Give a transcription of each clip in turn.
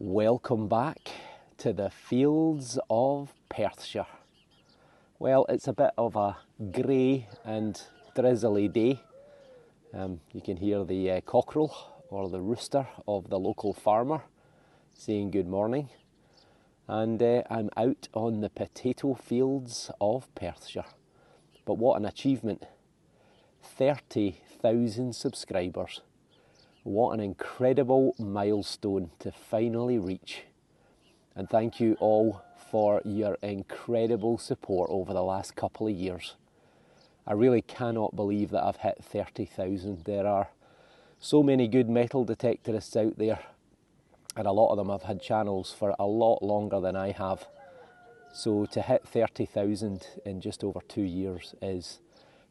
Welcome back to the fields of Perthshire. Well, it's a bit of a grey and drizzly day. You can hear the cockerel or the rooster of the local farmer saying good morning. And I'm out on the potato fields of Perthshire. But what an achievement. 30,000 subscribers. What an incredible milestone to finally reach. And thank you all for your incredible support over the last couple of years. I really cannot believe that I've hit 30,000. There are so many good metal detectorists out there, and a lot of them have had channels for a lot longer than I have. So to hit 30,000 in just over 2 years is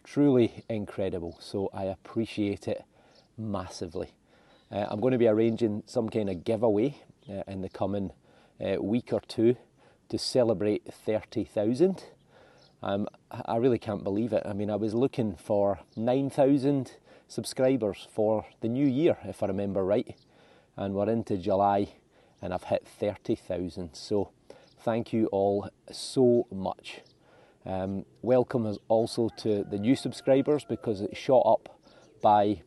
truly incredible. So I appreciate it massively. I'm going to be arranging some kind of giveaway in the coming week or two to celebrate 30,000. I really can't believe it. I mean, I was looking for 9,000 subscribers for the new year, if I remember right. And we're into July and I've hit 30,000. So thank you all so much. Welcome also to the new subscribers, because it shot up by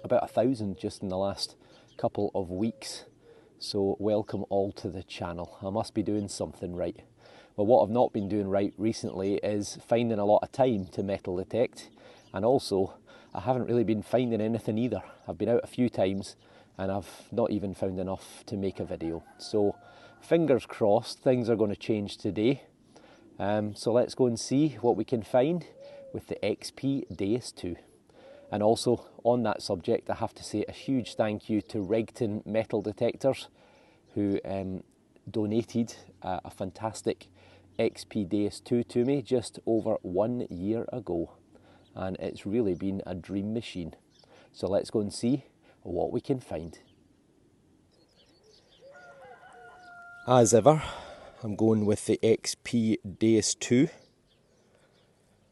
about 1,000 just in the last couple of weeks. So welcome all to the channel. I must be doing something right. Well, what I've not been doing right recently is finding a lot of time to metal detect, and also I haven't really been finding anything either. I've been out a few times and I've not even found enough to make a video. So fingers crossed things are going to change today. So let's go and see what we can find with the XP Deus 2. And also on that subject, I have to say a huge thank you to Regton Metal Detectors, who donated a fantastic XP Deus 2 to me just over 1 year ago. And it's really been a dream machine. So let's go and see what we can find. As ever, I'm going with the XP Deus 2.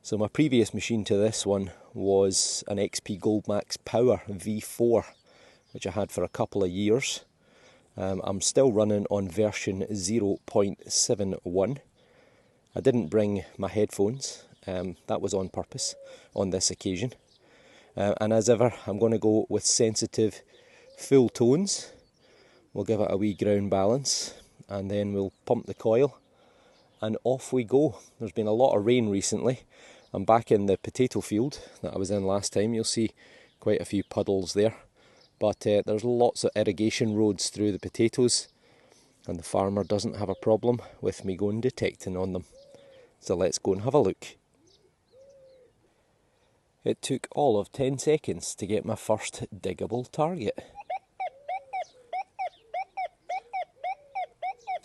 So my previous machine to this one was an XP Goldmax Power V4, which I had for a couple of years. I'm still running on version 0.71. I didn't bring my headphones, that was on purpose on this occasion. And as ever, I'm going to go with sensitive full tones. We'll give it a wee ground balance, and then we'll pump the coil, and off we go. There's been a lot of rain recently. I'm back in the potato field that I was in last time. You'll see quite a few puddles there. But there's lots of irrigation roads through the potatoes, and the farmer doesn't have a problem with me going detecting on them. So let's go and have a look. It took all of 10 seconds to get my first diggable target.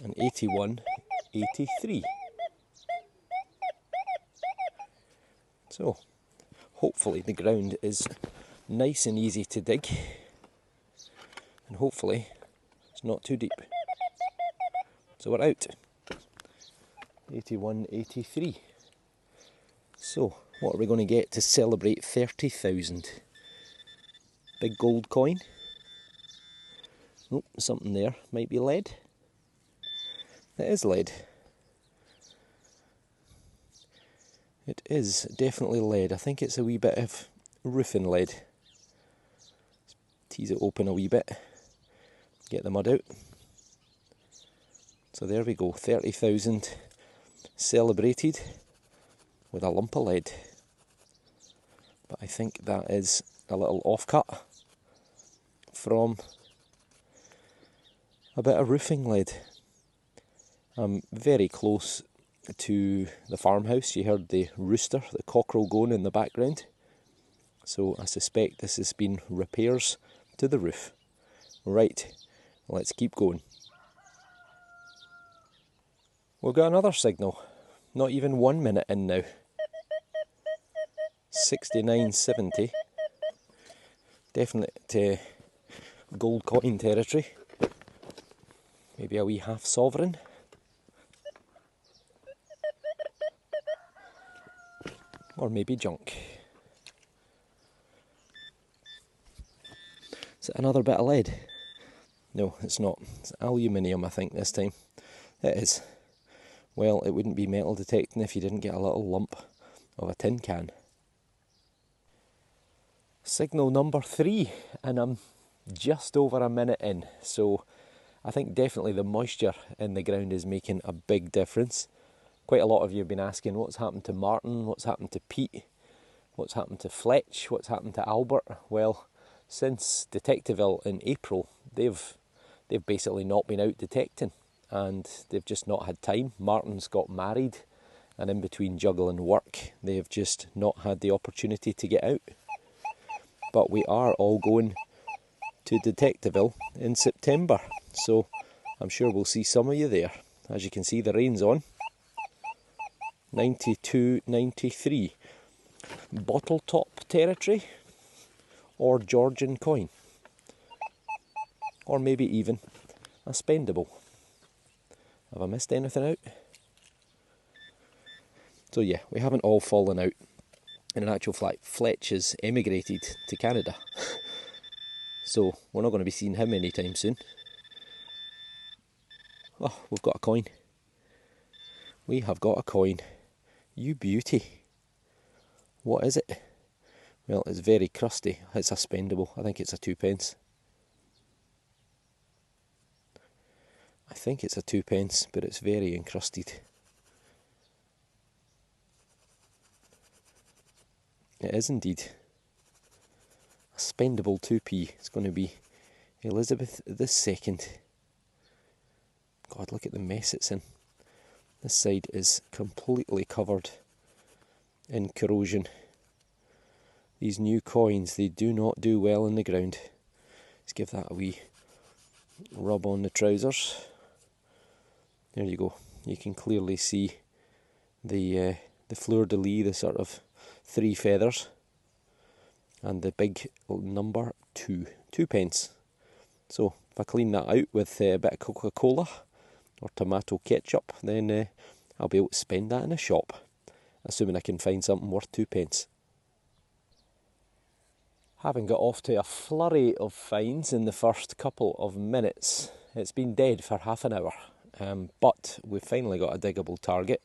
An 8183. So, hopefully the ground is nice and easy to dig, and hopefully it's not too deep. So we're out. 8183. So, what are we going to get to celebrate 30,000? Big gold coin? Nope, something there. Might be lead. It is lead. It is definitely lead. I think it's a wee bit of roofing lead. Let's tease it open a wee bit. Get the mud out. So there we go. 30,000 celebrated with a lump of lead. But I think that is a little offcut from a bit of roofing lead. I'm very close to the farmhouse. You heard the rooster, the cockerel going in the background. So I suspect this has been repairs to the roof. Right, let's keep going. We've got another signal. Not even 1 minute in now. 6970. Definite gold coin territory. Maybe a wee half sovereign. Or maybe junk. Is it another bit of lead? No, it's not. It's aluminium, I think, this time. It is. Well, it wouldn't be metal detecting if you didn't get a little lump of a tin can. Signal number 3, and I'm just over a minute in, so I think definitely the moisture in the ground is making a big difference. Quite a lot of you have been asking what's happened to Martin, what's happened to Pete, what's happened to Fletch, what's happened to Albert. Well, since Detectiveville in April, they've basically not been out detecting, and they've just not had time. Martin's got married, and in between juggling work, they've just not had the opportunity to get out. But we are all going to Detectiveville in September, so I'm sure we'll see some of you there. As you can see, the rain's on. 92.93. Bottle top territory, or Georgian coin, or maybe even a spendable. Have I missed anything out? So yeah, we haven't all fallen out. And in actual fact, Fletch has emigrated to Canada. So we're not going to be seeing him anytime soon. Oh, we've got a coin. We have got a coin. You beauty. What is it? Well, it's very crusty. It's a spendable. I think it's a 2p. I think it's a 2p, but it's very encrusted. It is indeed. A spendable 2p. It's going to be Elizabeth II. God, look at the mess it's in. This side is completely covered in corrosion. These new coins, they do not do well in the ground. Let's give that a wee rub on the trousers. There you go. You can clearly see the fleur-de-lis, the sort of 3 feathers, and the big number 2p. So if I clean that out with a bit of Coca-Cola or tomato ketchup, then I'll be able to spend that in a shop, assuming I can find something worth 2p. Having got off to a flurry of finds in the first couple of minutes, it's been dead for half an hour, but we've finally got a diggable target.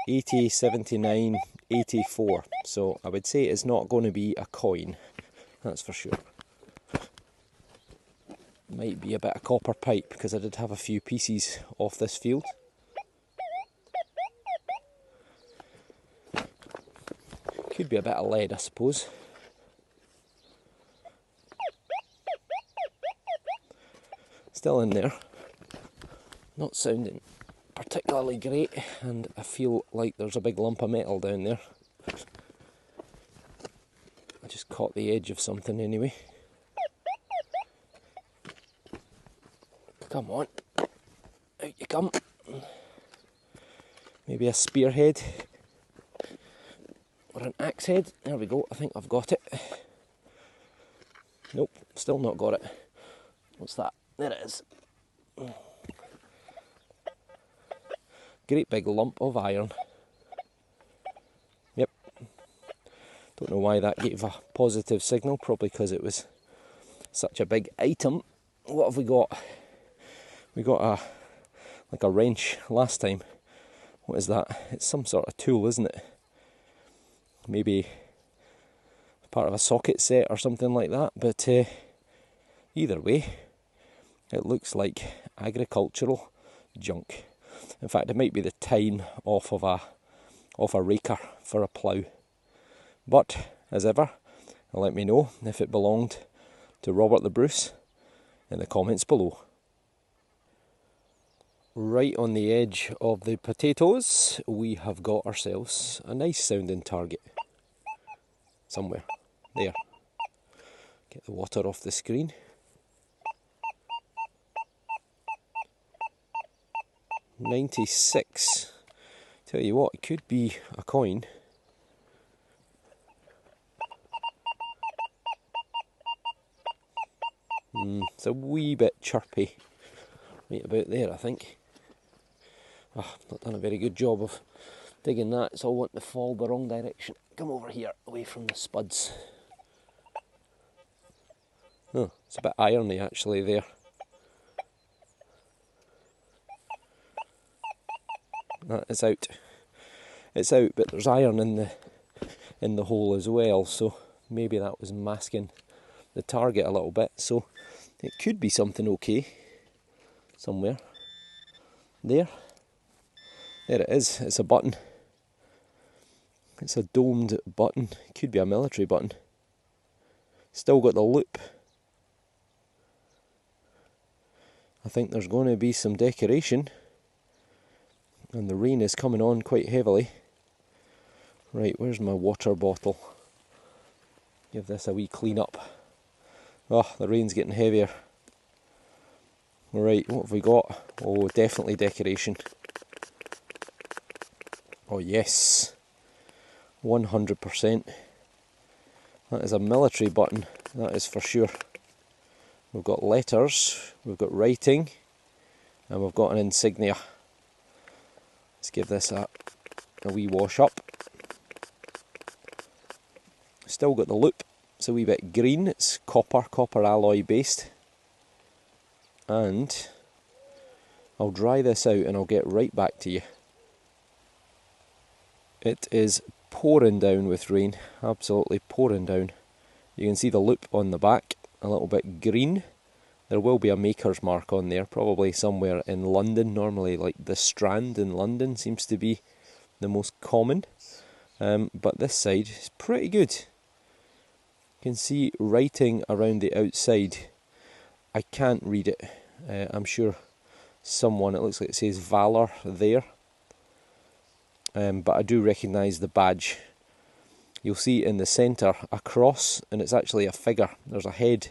80, 79, 84, so I would say it's not going to be a coin, that's for sure. Might be a bit of copper pipe, because I did have a few pieces off this field. Could be a bit of lead, I suppose. Still in there. Not sounding particularly great, and I feel like there's a big lump of metal down there. I just caught the edge of something anyway. Come on. Out you come. Maybe a spearhead. Or an axe head. There we go, I think I've got it. Nope, still not got it. What's that? There it is. Great big lump of iron. Yep. Don't know why that gave a positive signal, probably because it was such a big item. What have we got? We got like a wrench last time. What is that? It's some sort of tool, isn't it? Maybe part of a socket set or something like that, but either way, it looks like agricultural junk. In fact, it might be the tine off a raker for a plough. But as ever, let me know if it belonged to Robert the Bruce in the comments below. Right on the edge of the potatoes, we have got ourselves a nice sounding target. Somewhere. There. Get the water off the screen. $96. Tell you what, it could be a coin. It's a wee bit chirpy. Right about there, I think. Oh, I've not done a very good job of digging that. It's all wanting to fall the wrong direction. Come over here, away from the spuds. Oh, it's a bit irony actually there. It's out. It's out, but there's iron in the hole as well, so maybe that was masking the target a little bit. So it could be something okay somewhere. There it is. It's a button. It's a domed button. It could be a military button. Still got the loop. I think there's going to be some decoration, and the rain is coming on quite heavily. Right, where's my water bottle? Give this a wee clean up. Oh, the rain's getting heavier. Right, what have we got? Oh, definitely decoration. Oh yes, 100%. That is a military button, that is for sure. We've got letters, we've got writing, and we've got an insignia. Let's give this a wee wash up. Still got the loop. It's a wee bit green. It's copper alloy based. And I'll dry this out and I'll get right back to you. It is pouring down with rain, absolutely pouring down. You can see the loop on the back, a little bit green. There will be a maker's mark on there, probably somewhere in London. Normally, like the Strand in London seems to be the most common. But this side is pretty good. You can see writing around the outside. I can't read it. I'm sure someone, it looks like it says Valour there. But I do recognise the badge. You'll see in the centre a cross, and it's actually a figure. There's a head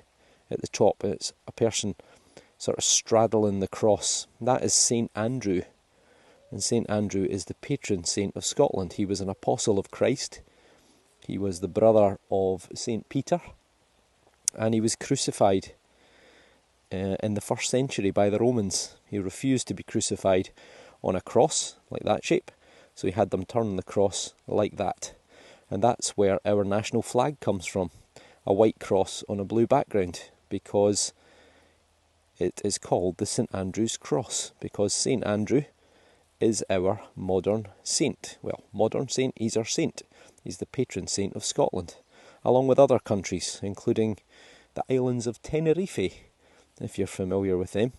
at the top, and it's a person sort of straddling the cross. That is St. Andrew. And St. Andrew is the patron saint of Scotland. He was an apostle of Christ. He was the brother of St. Peter, and he was crucified in the 1st century by the Romans. He refused to be crucified on a cross like that shape, so he had them turn the cross like that. And that's where our national flag comes from, a white cross on a blue background, because it is called the St. Andrew's Cross, because St. Andrew is our modern saint. Well, modern saint, he's our saint. He's the patron saint of Scotland, along with other countries, including the islands of Tenerife, if you're familiar with them.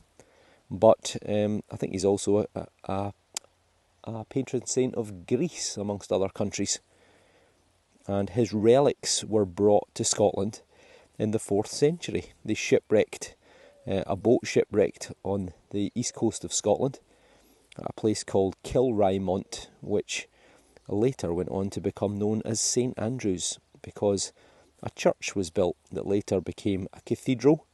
But I think he's also a patron saint of Greece, amongst other countries. And his relics were brought to Scotland in the 4th century. They shipwrecked, a boat shipwrecked on the east coast of Scotland, at a place called Kilrymont, which later went on to become known as St. Andrews, because a church was built that later became a cathedral,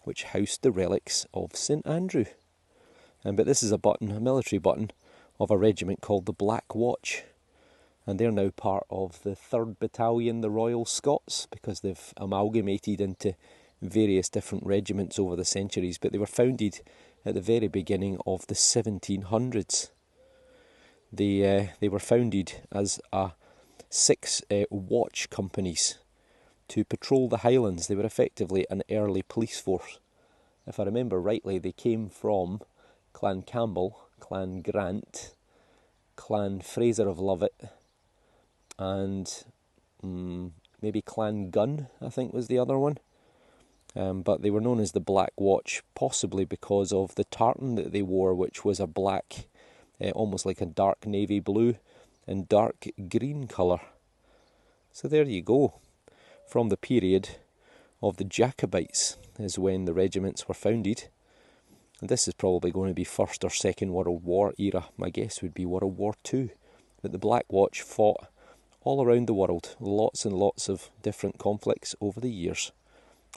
which housed the relics of St. Andrew. But this is a button, a military button, of a regiment called the Black Watch. And they're now part of the 3rd Battalion, the Royal Scots, because they've amalgamated into various different regiments over the centuries. But they were founded at the very beginning of the 1700s. They were founded as 6 watch companies to patrol the Highlands. They were effectively an early police force. If I remember rightly, they came from Clan Campbell, Clan Grant, Clan Fraser of Lovett, and maybe Clan Gun, I think was the other one. But they were known as the Black Watch, possibly because of the tartan that they wore, which was a black, almost like a dark navy blue and dark green colour. So there you go. From the period of the Jacobites is when the regiments were founded. And this is probably going to be 1st or 2nd World War era. My guess would be World War II. But the Black Watch fought all around the world. Lots and lots of different conflicts over the years.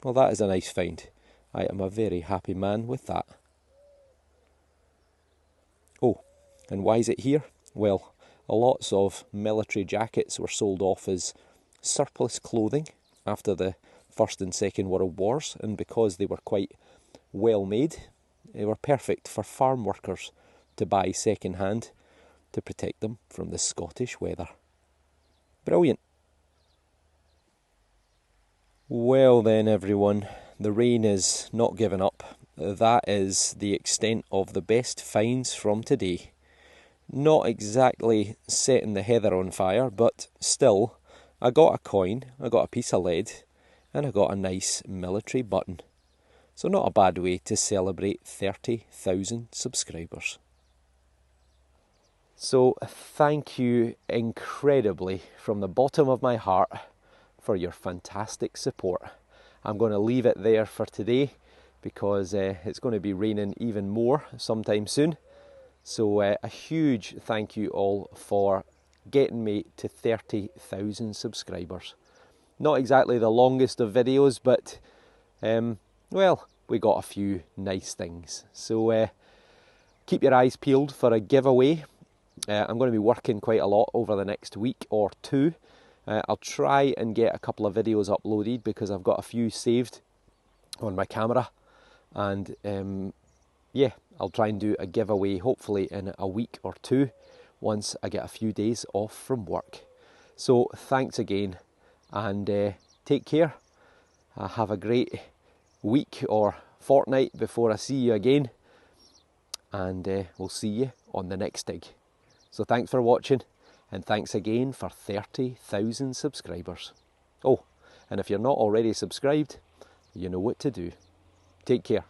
Well, that is a nice find. I am a very happy man with that. Oh, and why is it here? Well, lots of military jackets were sold off as surplus clothing after the 1st and 2nd World Wars, and because they were quite well made, they were perfect for farm workers to buy second hand to protect them from the Scottish weather. Brilliant. Well then everyone, the rain is not giving up. That is the extent of the best finds from today. Not exactly setting the heather on fire, but still, I got a coin, I got a piece of lead, and I got a nice military button. So not a bad way to celebrate 30,000 subscribers. So thank you incredibly from the bottom of my heart for your fantastic support. I'm going to leave it there for today because it's going to be raining even more sometime soon. So a huge thank you all for getting me to 30,000 subscribers. Not exactly the longest of videos, but well, we got a few nice things. So keep your eyes peeled for a giveaway. I'm going to be working quite a lot over the next week or two. I'll try and get a couple of videos uploaded because I've got a few saved on my camera. And yeah, I'll try and do a giveaway hopefully in a week or two once I get a few days off from work. So thanks again, and take care. Have a great week or fortnight before I see you again, and we'll see you on the next dig. So thanks for watching, and thanks again for 30,000 subscribers. Oh, and if you're not already subscribed, you know what to do. Take care.